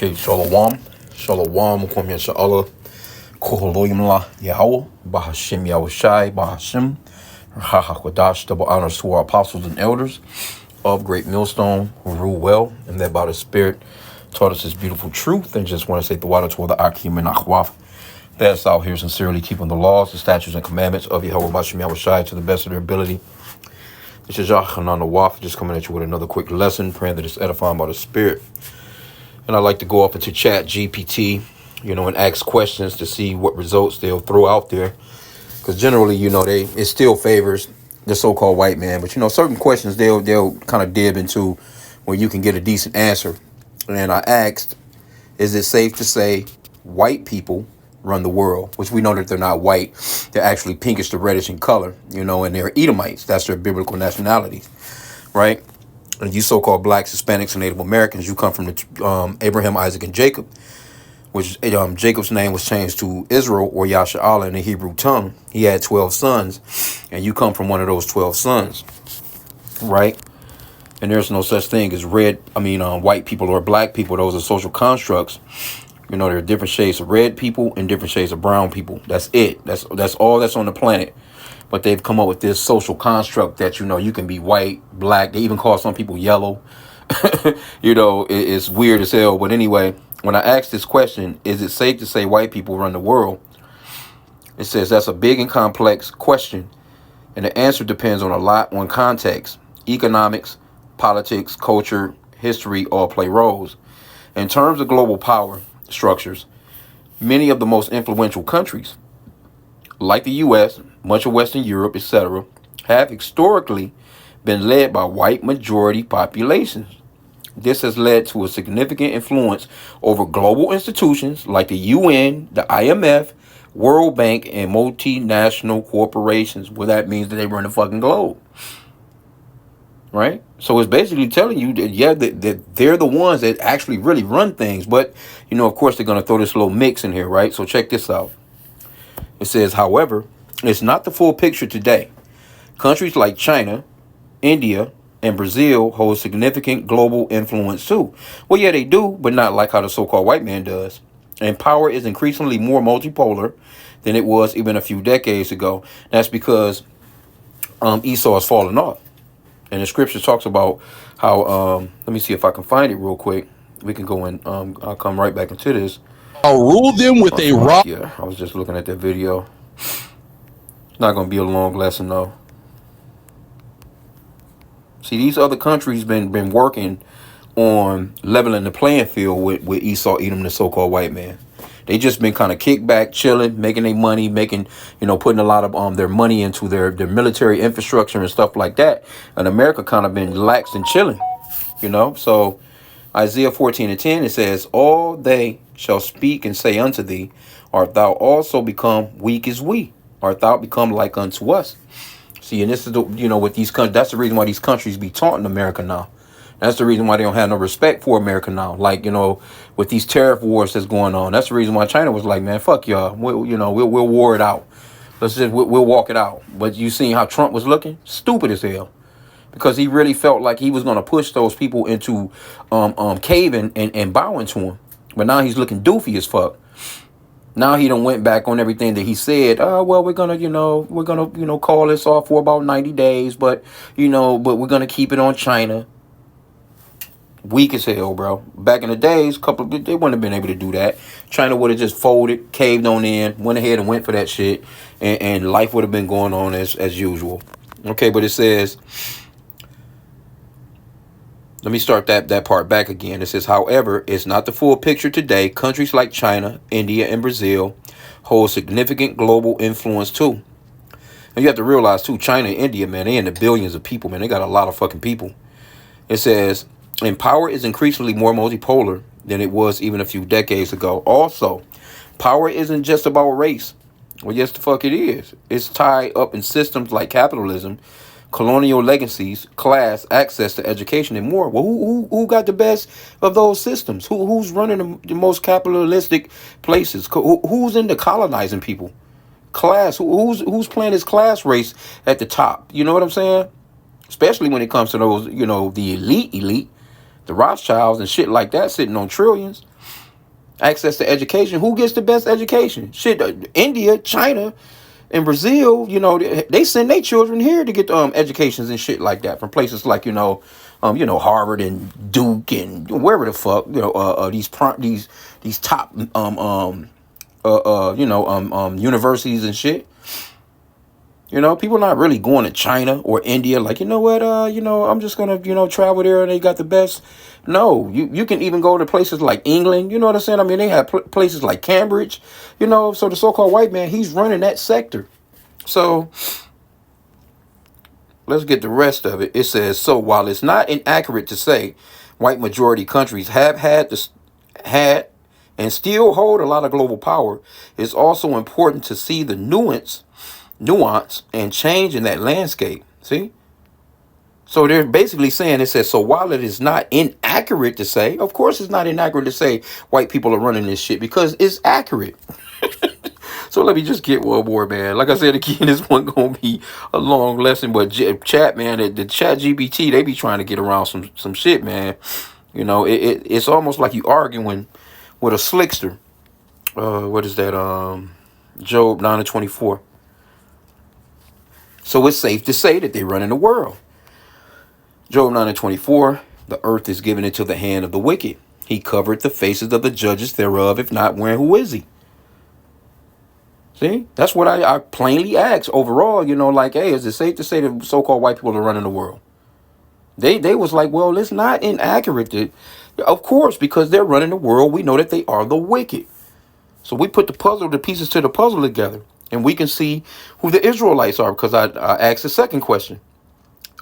Okay, Shalom. Shalom. Kwam Yasha'Allah. Koholoyim La Yahweh. Bahashim Yahushai. Bahashim. Rahakwadash. Double honors to our apostles and elders of Great Millstone who rule well and that by the Spirit taught us this beautiful truth. And just want to say the water to the H.I.M and H.I.M. That's out here sincerely keeping the laws, the statutes, and commandments of Yahweh Bahashim Yahushai to the best of their ability. This is Yachanan the Waf, just coming at you with another quick lesson, praying that it's edifying by the Spirit. And I like to go off into Chat GPT, and ask questions to see what results they'll throw out there. Because generally, it still favors the so-called white man. But, certain questions they'll kind of dib into where you can get a decent answer. And I asked, is it safe to say white people run the world? Which we know that they're not white. They're actually pinkish to reddish in color, and they're Edomites. That's their biblical nationalities, right? And you so-called blacks, Hispanics, and Native Americans, you come from the Abraham, Isaac, and Jacob, which Jacob's name was changed to Israel or Yasha'Allah in the Hebrew tongue. He had 12 sons, and you come from one of those 12 sons, right? And there's no such thing as white people or black people. Those are social constructs. There are different shades of red people and different shades of brown people. That's it. That's all that's on the planet. But they've come up with this social construct that, you can be white, black. They even call some people yellow. It's weird as hell. But anyway, when I asked this question, is it safe to say white people run the world? It says that's a big and complex question. And the answer depends on a lot on context. Economics, politics, culture, history all play roles. In terms of global power structures, many of the most influential countries, like the U.S., much of Western Europe, etc., have historically been led by white majority populations. This has led to a significant influence over global institutions like the UN, the IMF, World Bank, and multinational corporations. Well, that means that they run the fucking globe. Right? So it's basically telling you that they're the ones that actually really run things. But, of course, they're going to throw this little mix in here, right? So check this out. It says, however, it's not the full picture today. Countries like China, India, and Brazil hold significant global influence too. Well, yeah, they do, but not like how the so-called white man does. And power is increasingly more multipolar than it was even a few decades ago. That's because Esau has fallen off. And the scripture talks about how, let me see if I can find it real quick. We can go in, I'll come right back into this. I'll rule them with a rod. Yeah, I was just looking at that video. It's not going to be a long lesson, though. See, these other countries been working on leveling the playing field with Esau, Edom, the so-called white man. They just been kind of kicked back, chilling, making their money, putting a lot of their money into their military infrastructure and stuff like that. And America kind of been lax and chilling, So Isaiah 14:10, it says, all they shall speak and say unto thee, art thou also become weak as we? Art thou become like unto us? See, and this is with these countries, that's the reason why these countries be taunting America now. That's the reason why they don't have no respect for America now. Like, with these tariff wars that's going on, that's the reason why China was like, man, fuck y'all. We'll war it out. We'll walk it out. But you seen how Trump was looking? Stupid as hell. Because he really felt like he was going to push those people into caving and bowing to him. But now he's looking doofy as fuck. Now he done went back on everything that he said. Oh, well, we're gonna call this off for about 90 days, but we're gonna keep it on China. Weak as hell, bro. Back in the days, they wouldn't have been able to do that. China would have just folded, caved on in, went ahead and went for that shit, and life would have been going on as usual. Okay, but it says, let me start that part back again. It says, however, it's not the full picture today. Countries like China, India, and Brazil hold significant global influence too. And you have to realize too, China and India, man, they in the billions of people, man. They got a lot of fucking people. It says, and power is increasingly more multipolar than it was even a few decades ago. Also, power isn't just about race. Well, yes, the fuck it is. It's tied up in systems like capitalism, colonial legacies, class, access to education, and more. Well, who got the best of those systems? Who's running the most capitalistic places? Who's into colonizing people? Class. Who's playing this class race at the top? You know what I'm saying? Especially when it comes to those, the elite, the Rothschilds and shit like that, sitting on trillions. access to education. Who gets the best education? Shit, India, China, and Brazil. They send their children here to get educations and shit like that from places like Harvard and Duke and wherever the fuck these top universities and shit. People not really going to China or India like, I'm just gonna, travel there and they got the best. No, you can even go to places like England, you know what I'm saying? I mean, they have places like Cambridge, so the so-called white man, he's running that sector. So let's get the rest of it. It says, so while it's not inaccurate to say white majority countries have had and still hold a lot of global power, it's also important to see the nuance and change in that landscape. See? So they're basically saying, it says, so while it is not inaccurate to say, of course it's not inaccurate to say white people are running this shit because it's accurate. So let me just get one more, man. Like I said again, this one gonna be a long lesson, but chat, man, the chat GPT, they be trying to get around some shit, man. It's almost like you arguing with a slickster. What is that? Job 9:24. So it's safe to say that they run in the world. Job 9:24, the earth is given into the hand of the wicked. He covered the faces of the judges thereof. If not, where who is he? See, that's what I plainly asked overall, like, hey, is it safe to say that so-called white people are running the world? They was like, well, it's not inaccurate. Of course, because they're running the world, we know that they are the wicked. So we put the pieces to the puzzle together, and we can see who the Israelites are, because I asked the second question.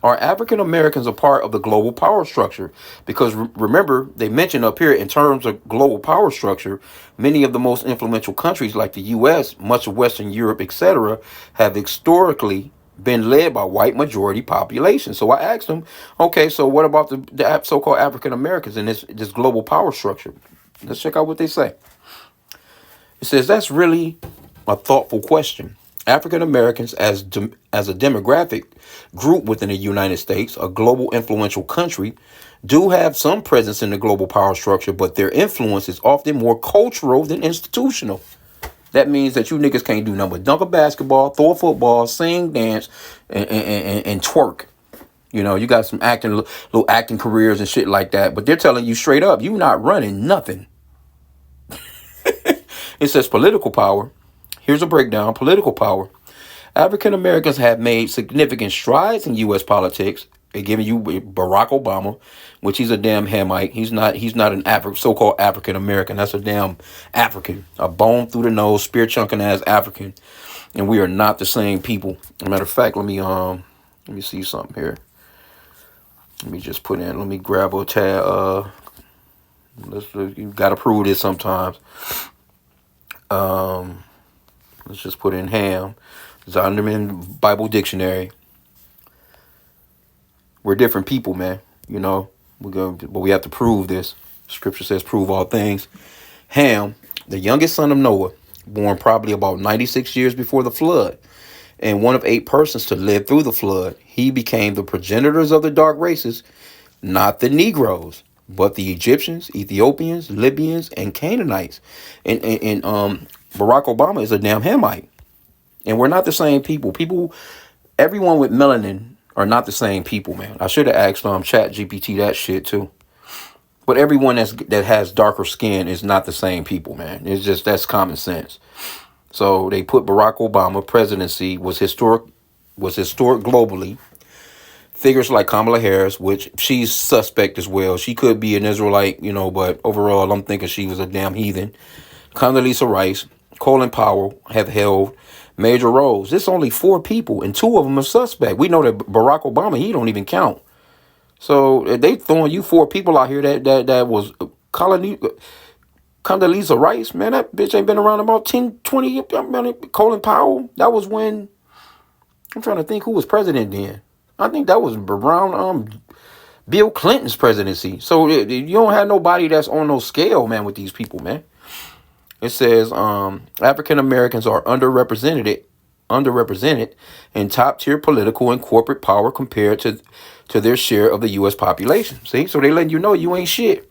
Are African Americans a part of the global power structure? Because remember, they mentioned up here in terms of global power structure, many of the most influential countries like the U.S., much of Western Europe, etc., have historically been led by white majority populations. So I asked them, okay, so what about the so-called African Americans in this global power structure? Let's check out what they say. It says that's really a thoughtful question. African Americans as a demographic group within the United States, a global influential country, do have some presence in the global power structure, but their influence is often more cultural than institutional. That means that you niggas can't do nothing but dunk a basketball, throw a football, sing, dance, and twerk. You got some little acting careers and shit like that, but they're telling you straight up, you not running nothing. It says political power. Here's a breakdown. Political power. African Americans have made significant strides in U.S. politics. They're giving you Barack Obama, which he's a damn Hamite. He's not an so-called African American. That's a damn African, a bone through the nose, spear chunking ass African, and we are not the same people. As a matter of fact, let me see something here. Let me just put in. Let me grab a tab. You gotta prove this sometimes. Let's just put in Ham. Zondervan Bible Dictionary. We're different people, man. But we have to prove this. Scripture says, prove all things. Ham, the youngest son of Noah, born probably about 96 years before the flood, and one of 8 persons to live through the flood. He became the progenitors of the dark races, not the Negroes, but the Egyptians, Ethiopians, Libyans, and Canaanites. And Barack Obama is a damn Hamite. And we're not the same people. Everyone with melanin are not the same people, man. I should have asked Chat GPT that shit too. But everyone that has darker skin is not the same people, man. That's common sense. So they put Barack Obama presidency was historic globally. Figures like Kamala Harris, which she's suspect as well. She could be an Israelite, but overall I'm thinking she was a damn heathen. Condoleezza Rice, Colin Powell have held major roles. It's only 4 people, and 2 of them are suspect. We know that Barack Obama, he don't even count. So they throwing you 4 people out here that was Condoleezza Rice, man. That bitch ain't been around about 10, 20. Colin Powell, that was when, I'm trying to think who was president then. I think that was around Bill Clinton's presidency. So you don't have nobody that's on no scale, man, with these people, man. It says African Americans are underrepresented in top tier political and corporate power compared to their share of the U.S. population. See, so they letting you know you ain't shit.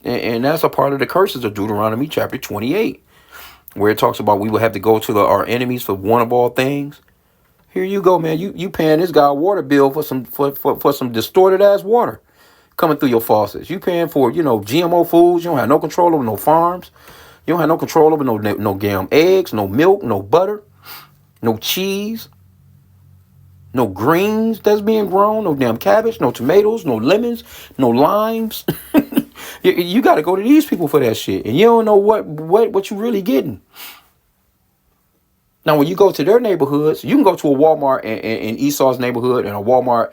And that's a part of the curses of Deuteronomy chapter 28, where it talks about we will have to go to our enemies for one of all things. Here you go, man. You paying this guy a water bill for some distorted ass water coming through your faucets. You paying for, GMO foods. You don't have no control over no farms. You don't have no control over no damn eggs, no milk, no butter, no cheese, no greens that's being grown, no damn cabbage, no tomatoes, no lemons, no limes. You got to go to these people for that shit, and you don't know what you really getting. Now, when you go to their neighborhoods, you can go to a Walmart in Esau's neighborhood and a Walmart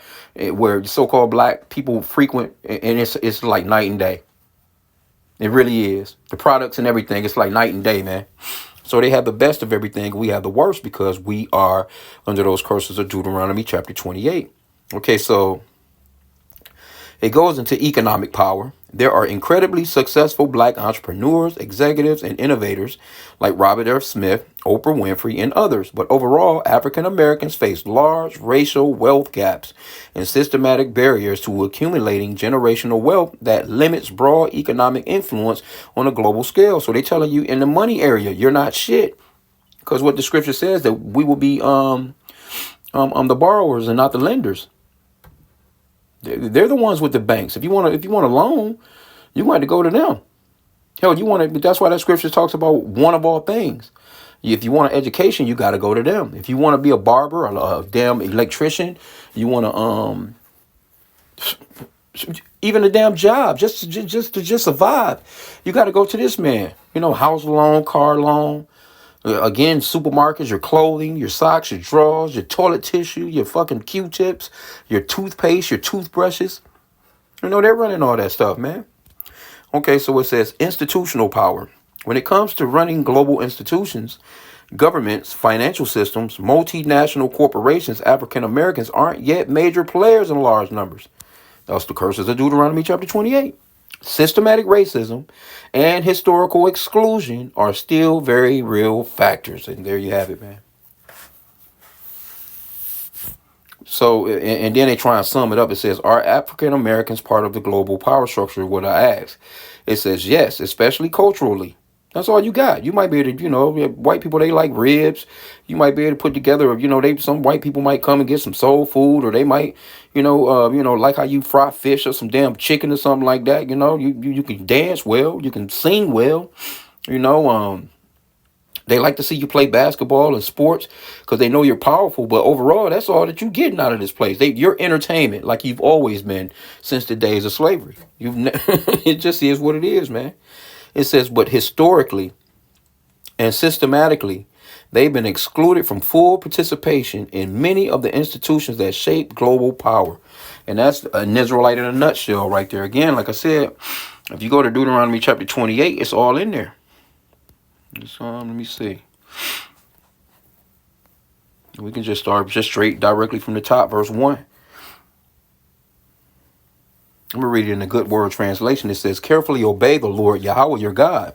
where so-called black people frequent, and it's like night and day. It really is. The products and everything, it's like night and day, man. So they have the best of everything. We have the worst because we are under those curses of Deuteronomy chapter 28. Okay, so it goes into economic power. There are incredibly successful black entrepreneurs, executives, and innovators like Robert F. Smith, Oprah Winfrey, and others. But overall, African Americans face large racial wealth gaps and systematic barriers to accumulating generational wealth that limits broad economic influence on a global scale. So they're telling you in the money area, you're not shit. Because what the scripture says that we will be the borrowers and not the lenders. They're the ones with the banks. If you want a loan, you want to go to them. Hell, you want to. That's why that scripture talks about one of all things. If you want an education, you got to go to them. If you want to be a barber, a damn electrician, you want to even a damn job, just to survive, you got to go to this man. House loan, car loan. Again, supermarkets, your clothing, your socks, your drawers, your toilet tissue, your fucking Q-tips, your toothpaste, your toothbrushes. They're running all that stuff, man. Okay, so it says institutional power. When it comes to running global institutions, governments, financial systems, multinational corporations, African Americans aren't yet major players in large numbers. That's the curses of Deuteronomy chapter 28. Systematic racism and historical exclusion are still very real factors. And there you have it, man. So, and then they try and sum it up. It says, are African Americans part of the global power structure? What I ask. It says, yes, especially culturally. That's all you got. You might be able to, white people, they like ribs. You might be able to put together, some white people might come and get some soul food, or they might, like how you fry fish or some damn chicken or something like that. You can dance well, you can sing well, they like to see you play basketball and sports because they know you're powerful. But overall, that's all that you're getting out of this place. You're entertainment like you've always been since the days of slavery. It just is what it is, man. It says, but historically and systematically, they've been excluded from full participation in many of the institutions that shape global power. And that's an Israelite in a nutshell right there. Again, like I said, if you go to Deuteronomy chapter 28, it's all in there. Let me see. We can just start just straight directly from the top, verse 1. I'm going to read it in the Good Word translation. It says, carefully obey the Lord Yahweh your God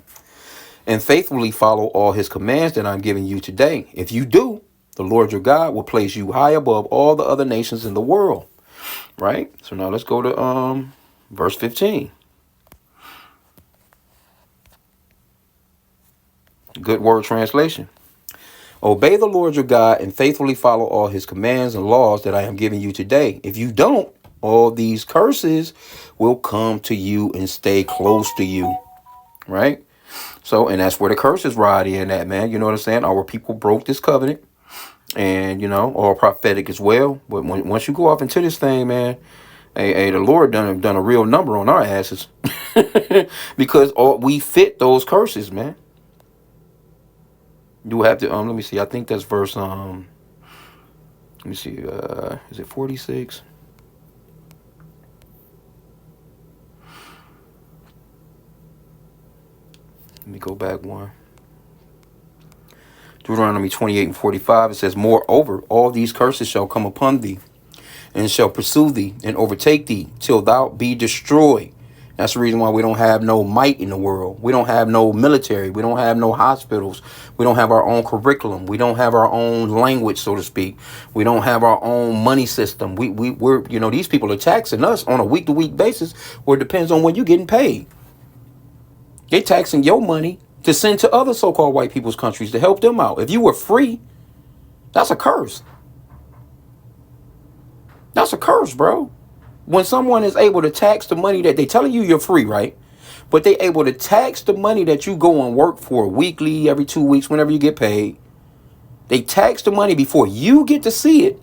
and faithfully follow all his commands that I'm giving you today. If you do, the Lord your God will place you high above all the other nations in the world. Right? So now let's go to verse 15. Good Word translation. Obey the Lord your God and faithfully follow all his commands and laws that I am giving you today. If you don't, all these curses will come to you and stay close to you. Right? So, and that's where the curses ride in at, man. You know what I'm saying? Our people broke this covenant and, all prophetic as well. But once you go off into this thing, man, hey, the Lord done a real number on our asses because we fit those curses, man. You have to, let me see. I think that's verse, let me see. Is it 46? Let me go back one. Deuteronomy 28 and 45, it says, moreover, all these curses shall come upon thee and shall pursue thee and overtake thee till thou be destroyed. That's the reason why we don't have no might in the world. We don't have no military. We don't have no hospitals. We don't have our own curriculum. We don't have our own language, so to speak. We don't have our own money system. We're these people are taxing us on a week-to-week basis where it depends on when you're getting paid. They taxing your money to send to other so-called white people's countries to help them out. If you were free, that's a curse. That's a curse, bro. When someone is able to tax the money that they telling you you're free, right? But they able to tax the money that you go and work for weekly, every 2 weeks, whenever you get paid. They tax the money before you get to see it,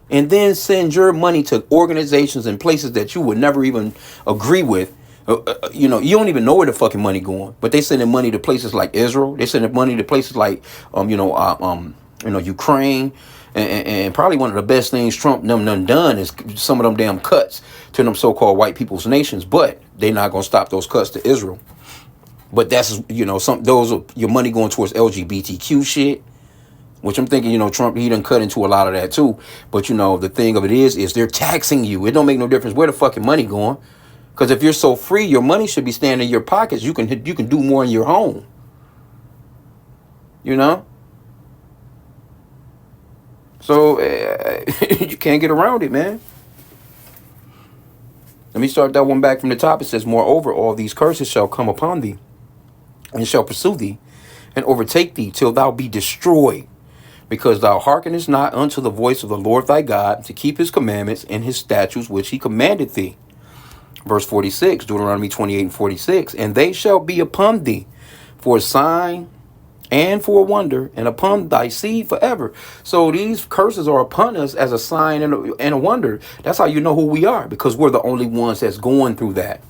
and then send your money to organizations and places that you would never even agree with. You don't even know where the fucking money going, but they sending money to places like Israel. They sending money to places like, Ukraine, and probably one of the best things Trump done is some of them damn cuts to them so-called white people's nations. But they're not gonna stop those cuts to Israel. But that's those are your money going towards LGBTQ shit. Which I'm thinking, Trump, he done cut into a lot of that too. But, the thing of it is they're taxing you. It don't make no difference where the fucking money going. Because if you're so free, your money should be staying in your pockets. You can do more in your home. So you can't get around it, man. Let me start that one back from the top. It says, moreover, all these curses shall come upon thee, and shall pursue thee, and overtake thee, till thou be destroyed. Because thou hearkenest not unto the voice of the Lord thy God, to keep his commandments and his statutes which he commanded thee. Verse 46, Deuteronomy 28 and 46. And they shall be upon thee for a sign and for a wonder, and upon thy seed forever. So these curses are upon us as a sign and a wonder. That's how you know who we are, because we're the only ones that's going through that.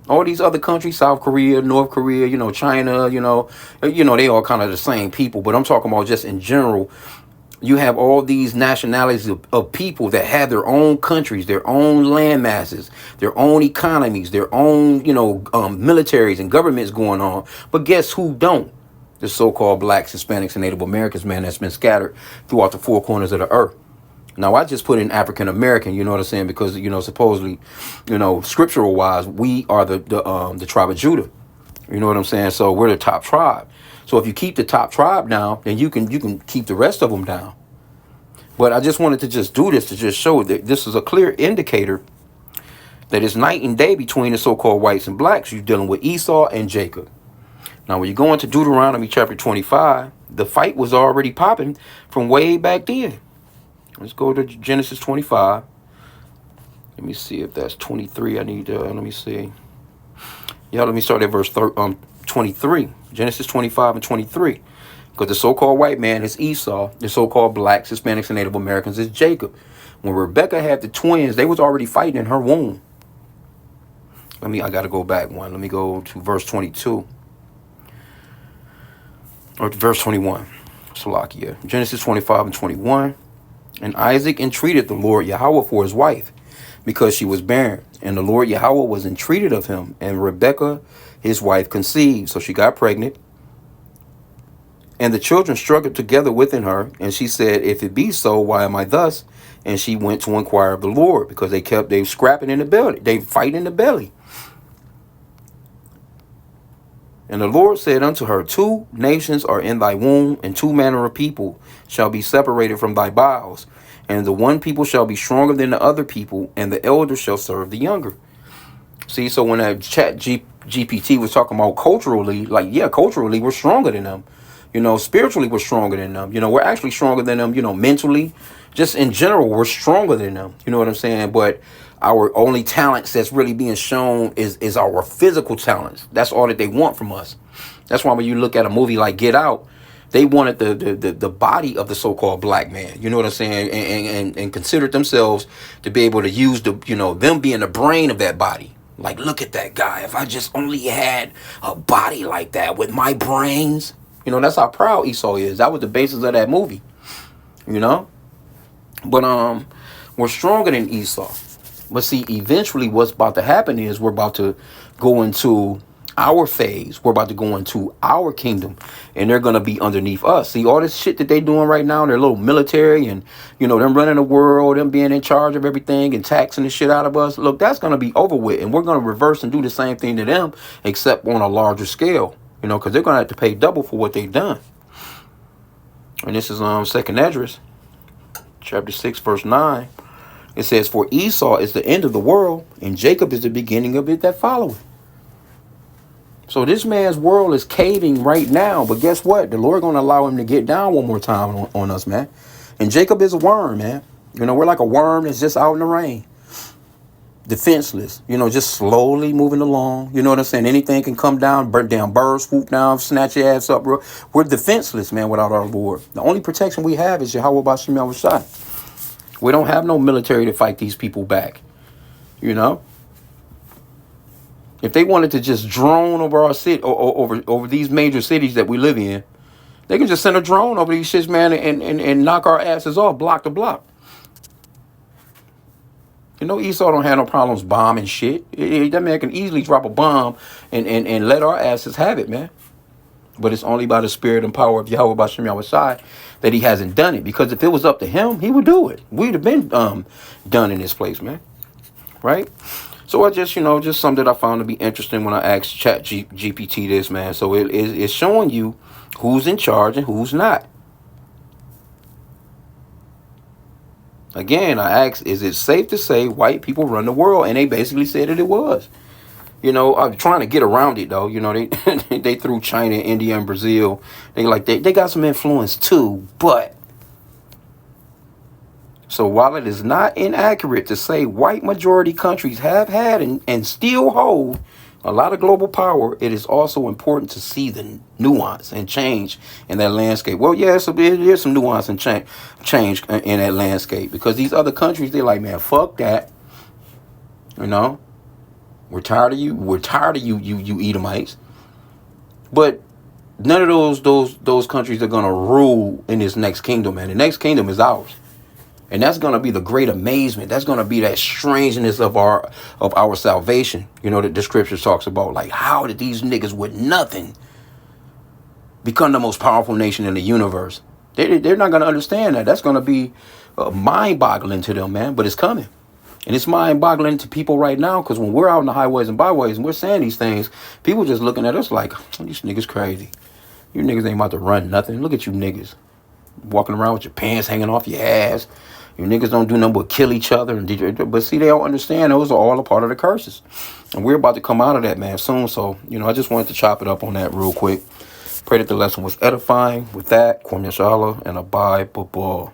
All these other countries, South Korea, North Korea, China, they all kind of the same people. But I'm talking about just in general. You have all these nationalities of people that have their own countries, their own land masses, their own economies, their own, militaries and governments going on. But guess who don't? The so-called blacks, Hispanics, and Native Americans, man, that's been scattered throughout the four corners of the earth. Now, I just put in African American, you know what I'm saying? Because, supposedly, scriptural wise, we are the tribe of Judah. You know what I'm saying? So we're the top tribe. So if you keep the top tribe down, then you can keep the rest of them down. But I just wanted to just do this to just show that this is a clear indicator that it's night and day between the so-called whites and blacks. You're dealing with Esau and Jacob. Now, when you go into Deuteronomy chapter 25, the fight was already popping from way back then. Let's go to Genesis 25. Let me see if that's 23. I need to, let me see. Yeah, let me start at verse 23. Genesis 25 and 23. Because the so-called white man is Esau. The so-called blacks, Hispanics, and Native Americans is Jacob. When Rebecca had the twins, they was already fighting in her womb. I got to go back one. Let me go to verse 22. Or verse 21. Salakia. Genesis 25 and 21. And Isaac entreated the Lord Yahweh for his wife, because she was barren. And the Lord Yahweh was entreated of him. And Rebekah, his wife, conceived. So she got pregnant. And the children struggled together within her. And she said, if it be so, why am I thus? And she went to inquire of the Lord, because they were scrapping in the belly. They fighting in the belly. And the Lord said unto her, 2 nations are in thy womb, and 2 manner of people shall be separated from thy bowels. And the one people shall be stronger than the other people, and the elder shall serve the younger. See, so when that GPT was talking about culturally, culturally, we're stronger than them. Spiritually, we're stronger than them. We're actually stronger than them, mentally. Just in general, we're stronger than them. You know what I'm saying? But our only talents that's really being shown is our physical talents. That's all that they want from us. That's why when you look at a movie like Get Out, they wanted the body of the so-called black man. You know what I'm saying? And considered themselves to be able to use them being the brain of that body. Like, look at that guy. If I just only had a body like that with my brains. That's how proud Esau is. That was the basis of that movie. But we're stronger than Esau. But see, eventually what's about to happen is we're about to go into our phase. We're about to go into our kingdom, and they're going to be underneath us. See, all this shit that they doing right now, their little military and, them running the world, them being in charge of everything and taxing the shit out of us. Look, that's going to be over with, and we're going to reverse and do the same thing to them, except on a larger scale, because they're going to have to pay double for what they've done. And this is 2nd Esdras, chapter 6, verse 9. It says, for Esau is the end of the world, and Jacob is the beginning of it that followeth. So this man's world is caving right now. But guess what? The Lord going to allow him to get down one more time on us, man. And Jacob is a worm, man. You know, we're like a worm that's just out in the rain. Defenseless, you know, just slowly moving along. You know what I'm saying? Anything can come down, burn down, bird, swoop down, snatch your ass up, bro. We're defenseless, man, without our Lord. The only protection we have is Yahweh Bashim Yahushai. We don't have no military to fight these people back. You know? If they wanted to just drone over our city, over these major cities that we live in, they can just send a drone over these shits, man, and knock our asses off block to block. You know, Esau don't have no problems bombing shit. That man can easily drop a bomb and let our asses have it, man. But it's only by the spirit and power of Yahweh Bashim Yahushai that he hasn't done it. Because if it was up to him, he would do it. We'd have been done in this place, man. Right? So I just, you know, just something that I found to be interesting when I asked GPT this, man. So it's showing you who's in charge and who's not. Again, I asked, is it safe to say white people run the world? And they basically said that it was. You know, I'm trying to get around it, though. You know, they they threw China, India, and Brazil. They got some influence, too. But, so while it is not inaccurate to say white majority countries have had and still hold a lot of global power, it is also important to see the nuance and change in that landscape. Well, yeah, so there's some nuance and change in that landscape, because these other countries, they're like, man, fuck that. You know, we're tired of you. We're tired of you Edomites. But none of those countries are gonna rule in this next kingdom, man. The next kingdom is ours. And that's going to be the great amazement. That's going to be that strangeness of our salvation. You know, that the scripture talks about, like, how did these niggas with nothing become the most powerful nation in the universe? They're not going to understand that. That's going to be mind-boggling to them, man. But it's coming. And it's mind-boggling to people right now, because when we're out in the highways and byways and we're saying these things, people just looking at us like, these niggas crazy. You niggas ain't about to run nothing. Look at you niggas. Walking around with your pants hanging off your ass. You niggas don't do nothing but kill each other. But see, they don't understand those are all a part of the curses. And we're about to come out of that, man, soon. So, you know, I just wanted to chop it up on that real quick. Pray that the lesson was edifying. With that, Kwam Yashala and Abai Babal.